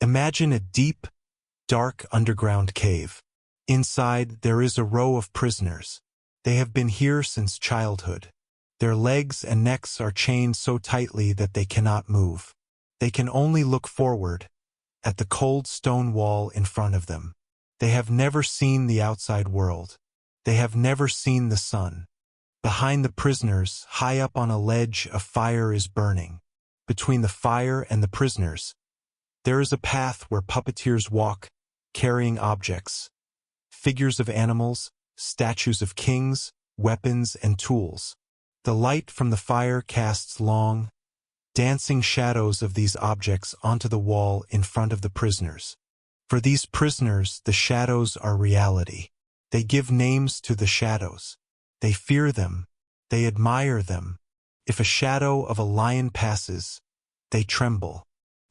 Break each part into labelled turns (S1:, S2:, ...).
S1: Imagine a deep, dark underground cave. Inside, there is a row of prisoners. They have been here since childhood. Their legs and necks are chained so tightly that they cannot move. They can only look forward, at the cold stone wall in front of them. They have never seen the outside world. They have never seen the sun. Behind the prisoners, high up on a ledge, a fire is burning. Between the fire and the prisoners, there is a path where puppeteers walk, carrying objects. Figures of animals, statues of kings, weapons and tools. The light from the fire casts long, dancing shadows of these objects onto the wall in front of the prisoners. For these prisoners, the shadows are reality. They give names to the shadows. They fear them. They admire them. If a shadow of a lion passes, they tremble.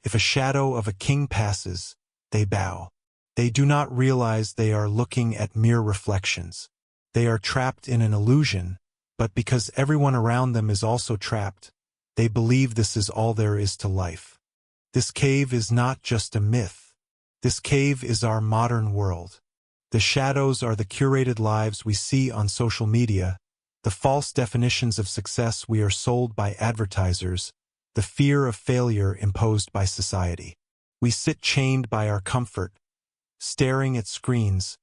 S1: If a shadow of a king passes, they bow. They do not realize they are looking at mere reflections. They are trapped in an illusion, but because everyone around them is also trapped, they believe this is all there is to life. This cave is not just a myth. This cave is our modern world. The shadows are the curated lives we see on social media, the false definitions of success we are sold by advertisers, the fear of failure imposed by society. We sit chained by our comfort, staring at screens,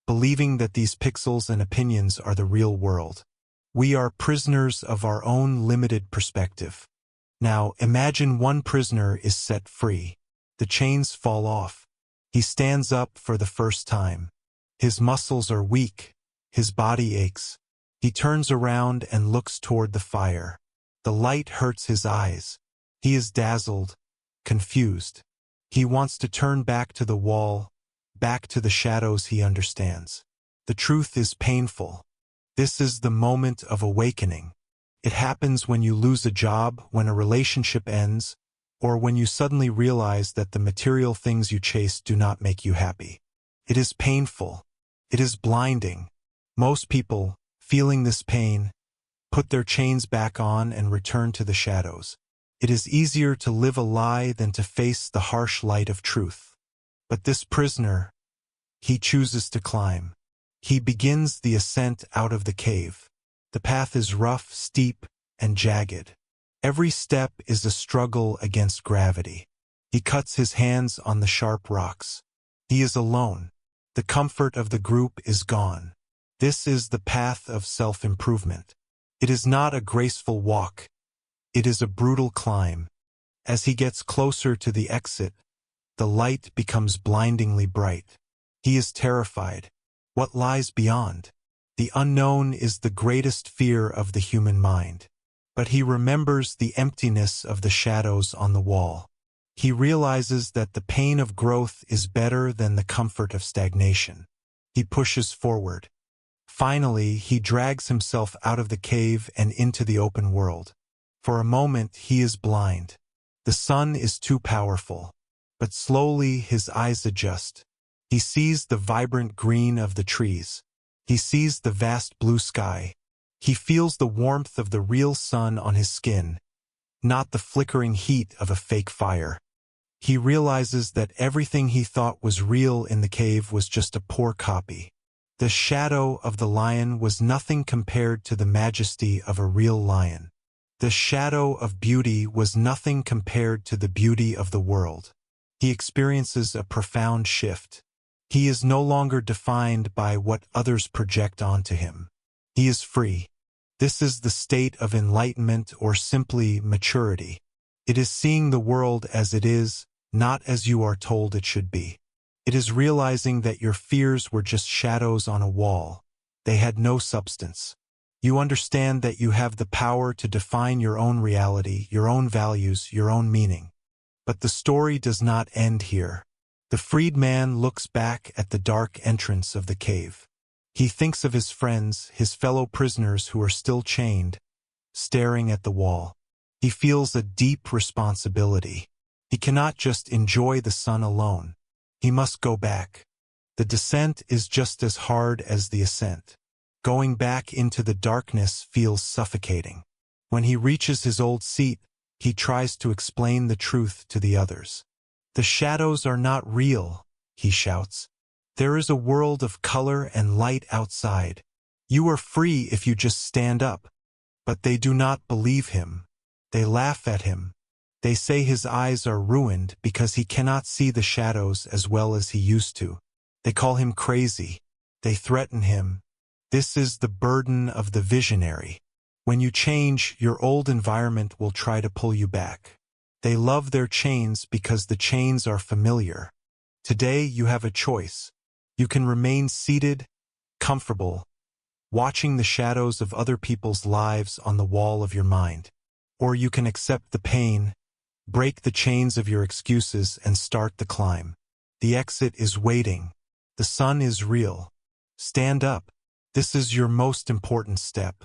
S1: believing that these pixels and opinions are the real world. We are prisoners of our own limited perspective. Now, imagine one prisoner is set free. The chains fall off. He stands up for the first time. His muscles are weak. His body aches. He turns around and looks toward the fire. The light hurts his eyes. He is dazzled, confused. He wants to turn back to the wall, back to the shadows he understands. The truth is painful. This is the moment of awakening. It happens when you lose a job, when a relationship ends, or when you suddenly realize that the material things you chase do not make you happy. It is painful. It is blinding. Most people, feeling this pain, put their chains back on and return to the shadows. It is easier to live a lie than to face the harsh light of truth. But this prisoner, he chooses to climb. He begins the ascent out of the cave. The path is rough, steep, and jagged. Every step is a struggle against gravity. He cuts his hands on the sharp rocks. He is alone. The comfort of the group is gone. This is the path of self-improvement. It is not a graceful walk. It is a brutal climb. As he gets closer to the exit, the light becomes blindingly bright. He is terrified. What lies beyond? The unknown is the greatest fear of the human mind. But he remembers the emptiness of the shadows on the wall. He realizes that the pain of growth is better than the comfort of stagnation. He pushes forward. Finally, he drags himself out of the cave and into the open world. For a moment, he is blind. The sun is too powerful. But slowly, his eyes adjust. He sees the vibrant green of the trees. He sees the vast blue sky. He feels the warmth of the real sun on his skin, not the flickering heat of a fake fire. He realizes that everything he thought was real in the cave was just a poor copy. The shadow of the lion was nothing compared to the majesty of a real lion. The shadow of beauty was nothing compared to the beauty of the world. He experiences a profound shift. He is no longer defined by what others project onto him. He is free. This is the state of enlightenment or simply maturity. It is seeing the world as it is, not as you are told it should be. It is realizing that your fears were just shadows on a wall. They had no substance. You understand that you have the power to define your own reality, your own values, your own meaning. But the story does not end here. The freed man looks back at the dark entrance of the cave. He thinks of his friends, his fellow prisoners who are still chained, staring at the wall. He feels a deep responsibility. He cannot just enjoy the sun alone. He must go back. The descent is just as hard as the ascent. Going back into the darkness feels suffocating. When he reaches his old seat, he tries to explain the truth to the others. The shadows are not real, he shouts. There is a world of color and light outside. You are free if you just stand up. But they do not believe him. They laugh at him. They say his eyes are ruined because he cannot see the shadows as well as he used to. They call him crazy. They threaten him. This is the burden of the visionary. When you change, your old environment will try to pull you back. They love their chains because the chains are familiar. Today you have a choice. You can remain seated, comfortable, watching the shadows of other people's lives on the wall of your mind. Or you can accept the pain, break the chains of your excuses, and start the climb. The exit is waiting. The sun is real. Stand up. This is your most important step.